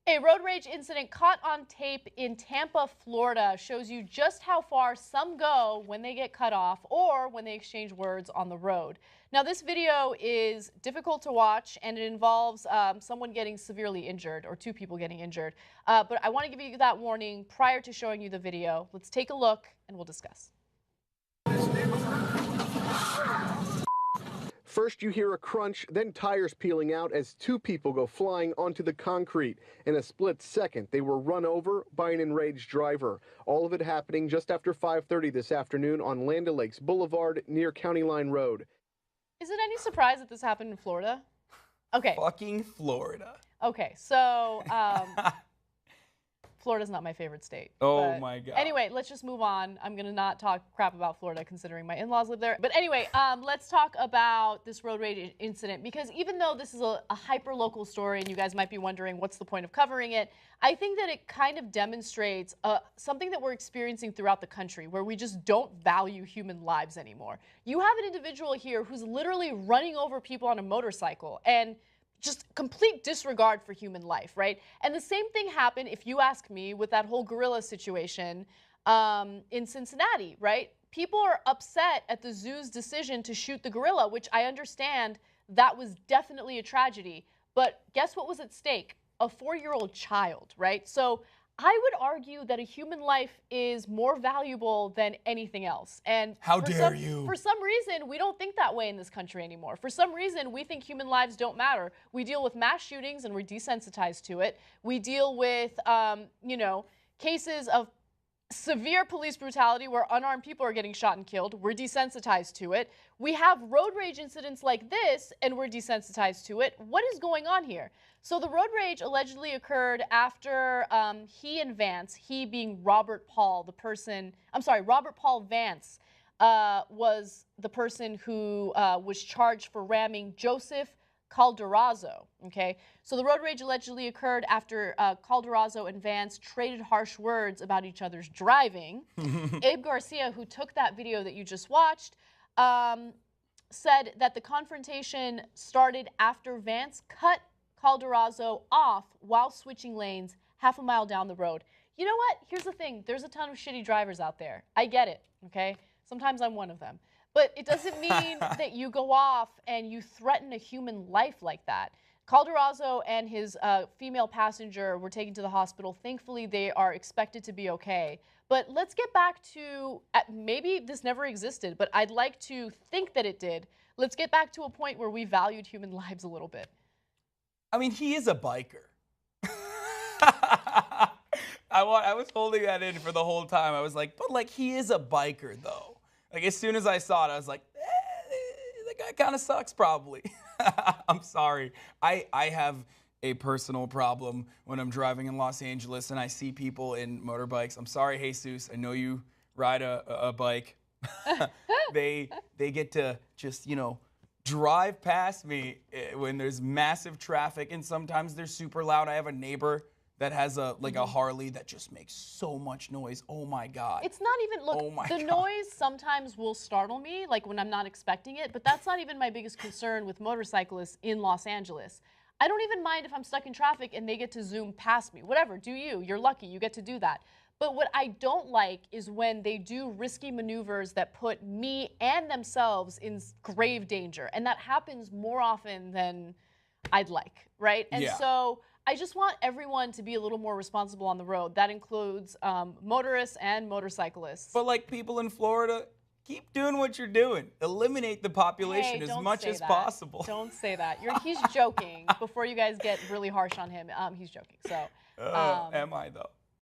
A road rage incident caught on tape in Tampa, Florida shows you just how far some go when they get cut off or when they exchange words on the road. Now, this video is difficult to watch and it involves someone getting severely injured or two people getting injured. But I want to give you that warning prior to showing you the video. Let's take a look and we'll discuss. First you hear a crunch, then tires peeling out as two people go flying onto the concrete. In a split second, they were run over by an enraged driver. All of it happening just after 5:30 this afternoon on Land O'Lakes Boulevard near County Line Road. Is it any surprise that this happened in Florida? Okay. Fucking Florida. Okay, so Florida's not my favorite state. Oh my God. Anyway, let's just move on. I'm going to not talk crap about Florida considering my in-laws live there. But anyway, let's talk about this road rage incident because even though this is a hyper-local story and you guys might be wondering what's the point of covering it, I think that it kind of demonstrates something that we're experiencing throughout the country where we just don't value human lives anymore. You have an individual here who's literally running over people on a motorcycle and just complete disregard for human life, right? And the same thing happened, if you ask me, with that whole gorilla situation in Cincinnati, right? People are upset at the zoo's decision to shoot the gorilla, which I understand that was definitely a tragedy. But guess what was at stake? A 4-year-old child, right? So I would argue that a human life is more valuable than anything else. And how dare you? For some reason, we don't think that way in this country anymore. For some reason, we think human lives don't matter. We deal with mass shootings and we're desensitized to it. We deal with, cases of severe police brutality where unarmed people are getting shot and killed. We're desensitized to it. We have road rage incidents like this and we're desensitized to it. What is going on here? So the road rage allegedly occurred after he and Vance, he being Robert Paul, Robert Paul Vance was the person who was charged for ramming Joseph Calderazzo, okay? So the road rage allegedly occurred after Calderazzo and Vance traded harsh words about each other's driving. Abe Garcia, who took that video that you just watched, said that the confrontation started after Vance cut Calderazzo off while switching lanes half a mile down the road. You know what? Here's the thing. There's a ton of shitty drivers out there. I get it, okay? Sometimes I'm one of them. But it doesn't mean that you go off and you threaten a human life like that. Calderazzo and his female passenger were taken to the hospital. Thankfully, they are expected to be okay. But let's get back to, maybe this never existed, but I'd like to think that it did. Let's get back to a point where we valued human lives a little bit. I mean, he is a biker. I was holding that in for the whole time. I was like, but like, he is a biker though. Like, as soon as I saw it, I was like, that guy kind of sucks probably. I'm sorry. I have a personal problem when I'm driving in Los Angeles and I see people in motorbikes. I'm sorry, Jesus. I know you ride a bike. They get to just, drive past me when there's massive traffic, and sometimes they're super loud. I have a neighbor that has a Harley that just makes so much noise. Oh my God. It's not even, look, the noise sometimes will startle me, like when I'm not expecting it, but that's not even my biggest concern with motorcyclists in Los Angeles. I don't even mind if I'm stuck in traffic and they get to zoom past me. Whatever, do you. You're lucky, you get to do that. But what I don't like is when they do risky maneuvers that put me and themselves in grave danger. And that happens more often than I'd like, right? And so I just want everyone to be a little more responsible on the road. That includes motorists and motorcyclists. But like people in Florida, keep doing what you're doing. Eliminate the population as much as possible. Don't say that. He's joking. Before you guys get really harsh on him, he's joking. So. Am I though?